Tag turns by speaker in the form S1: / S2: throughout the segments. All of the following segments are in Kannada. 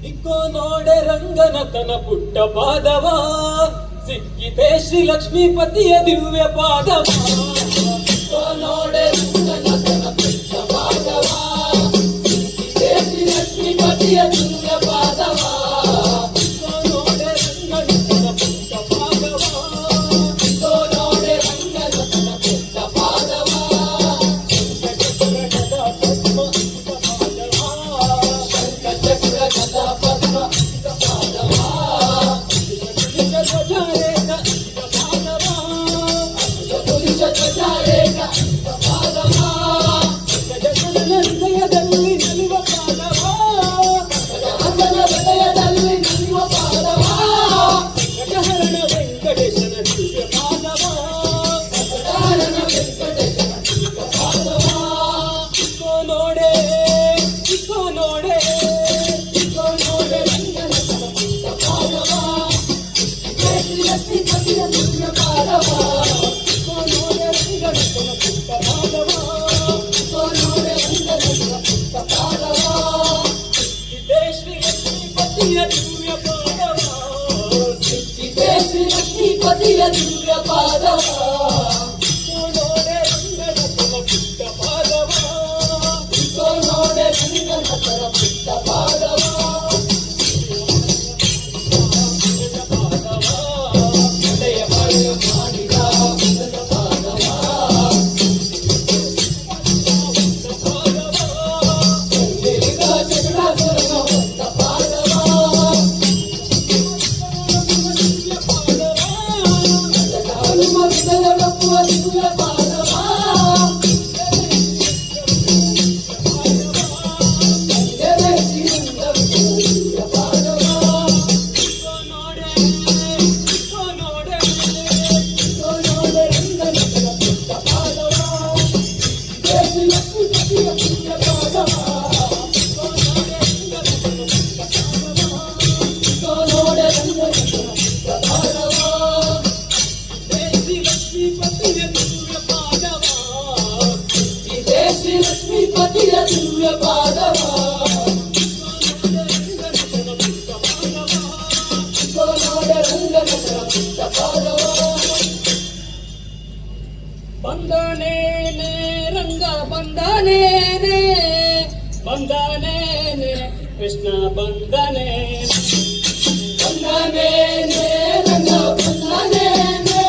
S1: ಇಕ್ಕೋ ನೋಡೆ ರಂಗನತನ ಪುಟ್ಟ ಪಾದವ ಸಿಕ್ಕಿತೆ ಶ್ರೀ ಲಕ್ಷ್ಮೀಪತಿಯ ದಿವ್ಯ ಪಾದವ. ಇಕ್ಕೋ ನೋಡೆ ರಂಗನತನ ಪುಟ್ಟ ಪಾದವ ಸಿಕ್ಕಿತೆ ಶ್ರೀ ಲಕ್ಷ್ಮೀಪತಿಯ ದಿವ್ಯ ಪಾದವ. ಇಕ್ಕೋ ನೋಡೆ ರಂಗನತನ ಪುಟ್ಟ ಪಾದವ ಇಕ್ಕೋ ನೋಡೆ ರಂಗನತನ ಪುಟ್ಟ ಪಾದವ. ಲಕ್ಷ್ಮೀಪತಿಯ ದಿವ್ಯ ಪಾದವ ನೋಡೆ ರಂಗನತನ ಪುಟ್ಟ ಪಾದವ ನೋಡೆ ರಂಗನತನ ಪುಟ್ಟ ಪಾದವ. ಹೃದಯ ಮಾಡಿದ ಪಾದವ ಲಕ್ಷ್ಮೀಪತಿಯ ದಿವ್ಯ ಪಾದವ ನೋಡೆ ರಂಗನತನ ಪುಟ್ಟ ಪಾದವ. ಬಂದನೇನೆ ರಂಗ ಬಂದನೇನೆ ಬಂದನೇನೆ ಕೃಷ್ಣ ಬಂದನೇನೆ ಬಂದನೇನೆ ರಂಗ ಬಂದನೇನೆ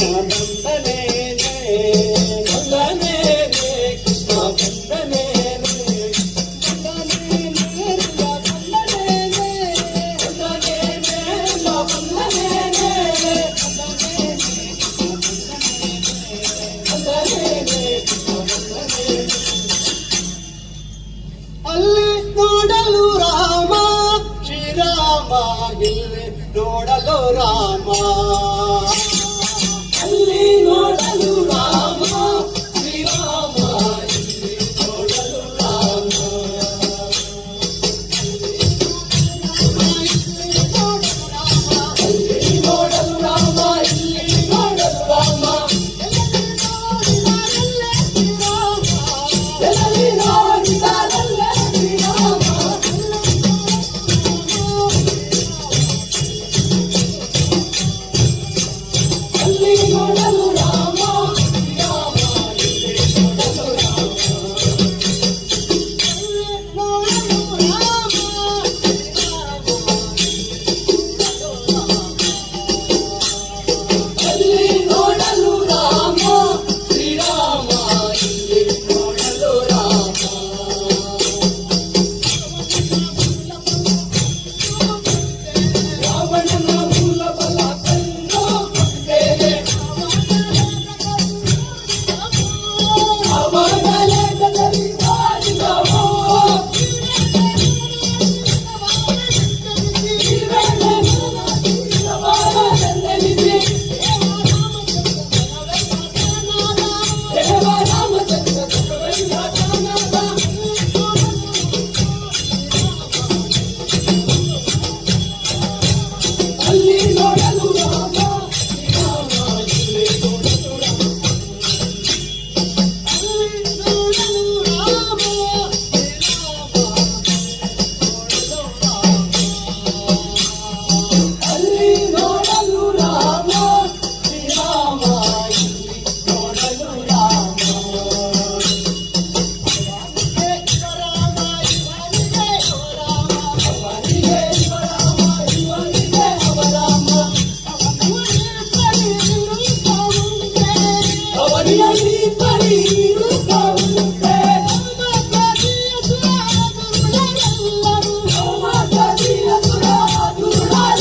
S1: ಬಂದನೇನೆ ಬಂದನೇನೆ ಕೃಷ್ಣ ಬಂದನೇನೆ
S2: ಅಲ್ಲಿ ನೋಡಲು ರಾಮ ಶ್ರೀರಾಮ ಇಲ್ಲಿ ನೋಡಲು ರಾಮ
S1: ಅಲ್ಲಿ ನೋಡಲು ರಾಮ ಶ್ರೀರಾಮ ಇಲ್ಲಿ ನೋಡಲು ರಾಮ ಅಲ್ಲಿ ನೋಡಲು ರಾಮ ಇಲ್ಲಿ ನೋಡಲು ರಾಮ ಎಲ್ಲಿ ನೋಡಿದರಲ್ಲೇ ಶ್ರೀರಾಮ ಅಲ್ಲಿ ನೋಡಲು ರಾಮ ಶ್ರೀರಾಮ ಇಲ್ಲಿ ನೋಡಲು ರಾಮ ಅಲ್ಲಿ ನೋಡಲು ರಾಮ ಶ್ರೀರಾಮ ಇಲ್ಲಿ ನೋಡಲು ರಾಮ ರಾವಣನ ಮೂಲ ಬಲ ಕಂಡು ಸೇನೆ ಅವನಲೆ ಗದರಿ ಮಾಡಿದವೋ ಅಲ್ಲಿ ನೋಡಲು ರಾಮ ಶ್ರೀರಾಮ ಇಲ್ಲಿ ನೋಡಲು ಅಲ್ಲಿ ನೋಡಲು ರಾಮ ಶ್ರೀರಾಮ ಇಲ್ಲಿ ನೋಡಲು ರಾಮ ಅವನಿಗೆ ಶಿವರಾಮ ಇವನಿಗೆ ಅವರಾಮ ಅವನಿಯಲ್ಲಿ ಪರಿರುತ್ತವುಂಟೆ ಅವಮಾನದಿಯ ಸುರಾದುರಾಳೆಲ್ಲರೂ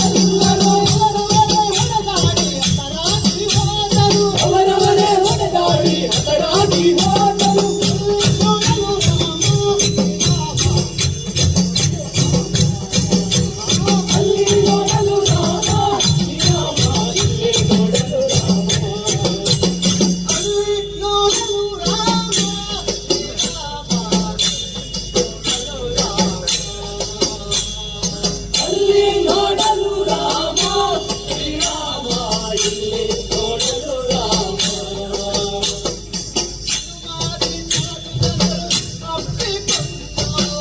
S1: ಅವರವರೇ ಹೊಡೆದಾಡಿ ಹತರಾಗಿ ಹೋದರು ಅಲ್ಲಿ ನೋಡಲು ರಾಮ ಶ್ರೀರಾಮ ಇಲ್ಲಿ ನೋಡಲು ರಾಮ ಅಲ್ಲಿ ನೋಡಲು ರಾಮ ಶ್ರೀರಾಮ ಇಲ್ಲಿ ನೋಡಲು ರಾಮ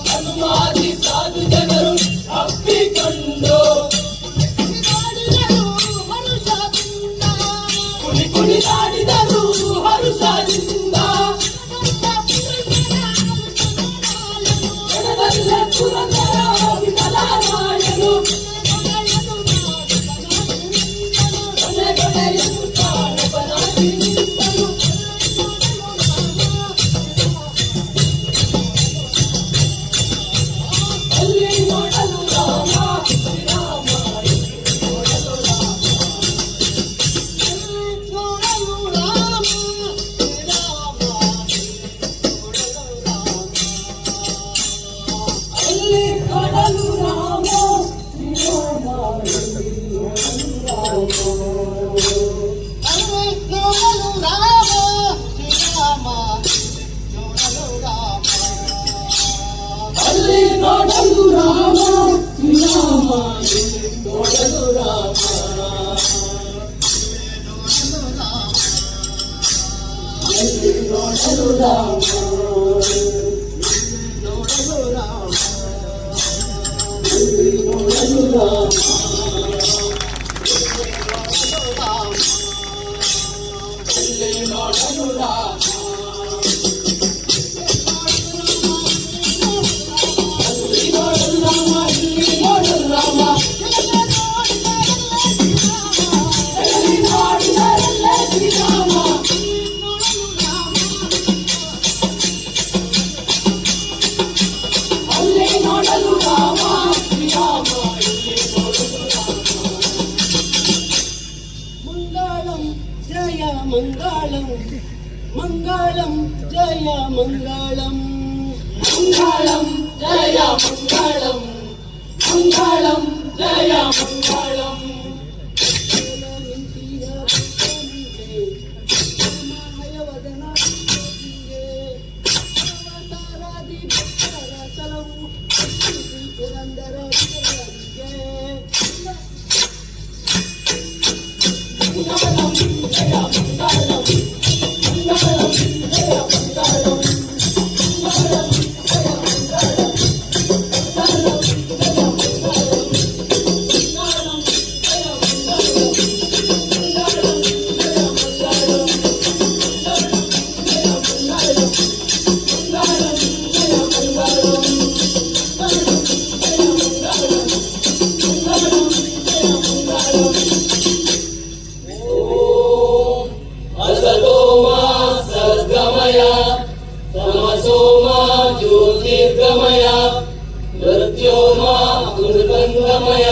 S1: ಹನುಮಾದಿ ಸಾಧು ಜನರು ಅಪ್ಪಿಕೊಂಡು ಕುಣಿ ಕುಣಿದಾಡಿದರು ಹರುಷದಿಂದ ಜನರಲ್ಲೇ ಪುರಂದರ ವಿಠಲರಾಯನು ಕೊನೆಗೊಡೆಯುತ್ತಾನಪನಾಗಿ ನಿಂತನು ಅಲ್ಲಿ ನೋಡಲು ರಾಮ ಶ್ರೀರಾಮ ಇಲ್ಲಿ ನೋಡಲು ರಾಮ ಅಲ್ಲಿ ನೋಡಲು ರಾಮ ಶ್ರೀರಾಮ ಇಲ್ಲಿ ನೋಡಲು ರಾಮ ಅಲ್ಲಿ ನೋಡಲು ರಾಮ ಶ್ರೀರಾಮ ಇಲ್ಲಿ ನೋಡಲು ರಾಮ ಅಲ್ಲಿ ನೋಡಲು ರಾಮ ಅಲ್ಲಿ ನೋಡಲು ರಾಮ ಅಲ್ಲಿ ನೋಡಲು ರಾಮ ಅಲ್ಲಿ ನೋಡಲು ರಾಮ ಇಲ್ಲಿ ನೋಡಲು ರಾಮ ಎಲ್ಲಿ ನೋಡಿದರಲ್ಲೇ
S2: ಮಂಗಳಂ ಮಂಗಳಂ ಜಯ ಮಂಗಳಂ
S1: ಮಂಗಳಂ ಜಯ ಮಂಗಳಂ ಮಂಗಳಂ ಜಯ ಮಂಗಳಂ असतो मा सद्गमय तमसो मा ज्योतिर्गमय मृत्यो मा दुर्गन्धमय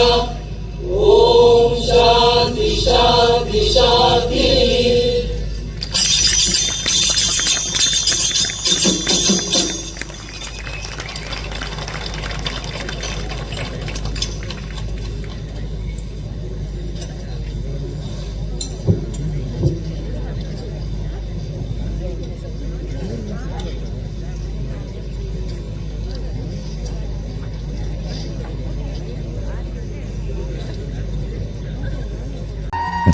S1: ओम शांति शांति शांति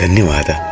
S3: ಧನ್ಯವಾದ.